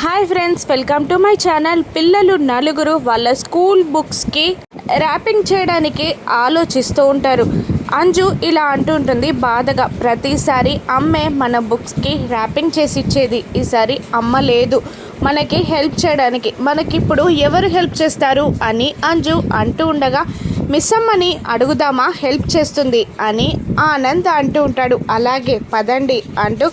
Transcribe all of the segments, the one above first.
Hi friends, welcome to my channel. పిల్లలు నలుగురు వాళ్ళ స్కూల్ బుక్స్కి ర్యాపింగ్ చేయడానికి ఆలోచిస్తూ ఉంటారు. అంజు ఇలా అంటూ ఉంటుంది బాధగా, ప్రతిసారి అమ్మే మన బుక్స్కి ర్యాపింగ్ చేసి ఇచ్చేది, ఈసారి అమ్మ లేదు మనకి హెల్ప్ చేయడానికి, మనకిప్పుడు ఎవరు హెల్ప్ చేస్తారు అని అంజు అంటూ ఉండగా, మిస్ అమ్మని అడుగుదామా హెల్ప్ చేస్తుంది అని ఆనంద్ అంటూ ఉంటాడు. అలాగే పదండి అంటూ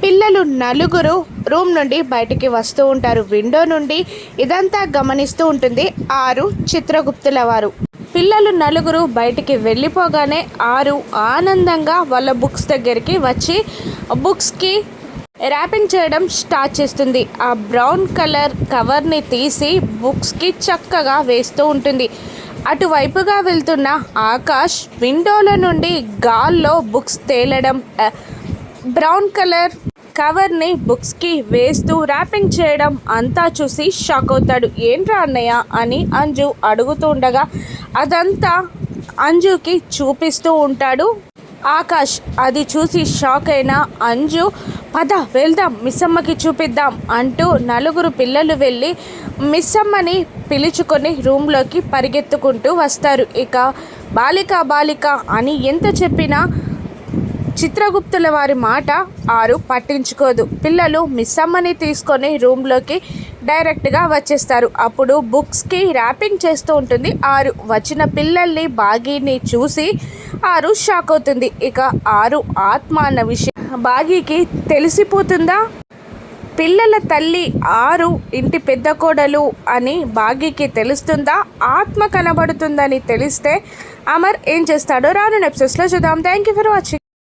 పిల్లలు నలుగురు రూమ్ నుండి బయటికి వస్తూ ఉంటారు. విండో నుండి ఇదంతా గమనిస్తూ ఉంటుంది ఆరు చిత్రగుప్తుల వారు. పిల్లలు నలుగురు బయటికి వెళ్ళిపోగానే ఆరు ఆనందంగా వాళ్ళ బుక్స్ దగ్గరికి వచ్చి బుక్స్కి ర్యాపింగ్ చేయడం స్టార్ట్ చేస్తుంది. ఆ బ్రౌన్ కలర్ కవర్ని తీసి బుక్స్కి చక్కగా వేస్తూ ఉంటుంది. అటువైపుగా వెళ్తున్న ఆకాష్ విండోల నుండి గాల్లో బుక్స్ తేలడం, బ్రౌన్ కలర్ కవర్ని బుక్స్కి వేస్తూ ర్యాపింగ్ చేయడం అంతా చూసి షాక్ అవుతాడు. ఏంట్రా అన్నయ్య అని అంజు అడుగుతూ ఉండగా అదంతా అంజుకి చూపిస్తూ ఉంటాడు ఆకాష్. అది చూసి షాక్ అయిన అంజు, పద వెళ్దాం మిస్సమ్మకి చూపిద్దాం అంటూ నలుగురు పిల్లలు వెళ్ళి మిస్సమ్మని పిలుచుకొని రూమ్లోకి పరిగెత్తుకుంటూ వస్తారు. ఇక బాలిక అని ఎంత చెప్పినా చిత్రగుప్తుల వారి మాట ఆరు పట్టించుకోదు. పిల్లలు మిస్ అమ్మని తీసుకొని రూమ్లోకి డైరెక్ట్గా వచ్చేస్తారు. అప్పుడు బుక్స్కి ర్యాపింగ్ చేస్తూ ఉంటుంది ఆరు. వచ్చిన పిల్లల్ని బాగీని చూసి ఆరు షాక్ అవుతుంది. ఇక ఆరు ఆత్మ అన్న విషయం బాగీకి తెలిసిపోతుందా? పిల్లల తల్లి ఆరు ఇంటి పెద్ద కోడలు అని బాగీకి తెలుస్తుందా? ఆత్మ కనబడుతుందని తెలిస్తే అమర్ ఏం చేస్తాడో రాను ఎపిసోడ్స్లో చూద్దాం. Thank you for watching.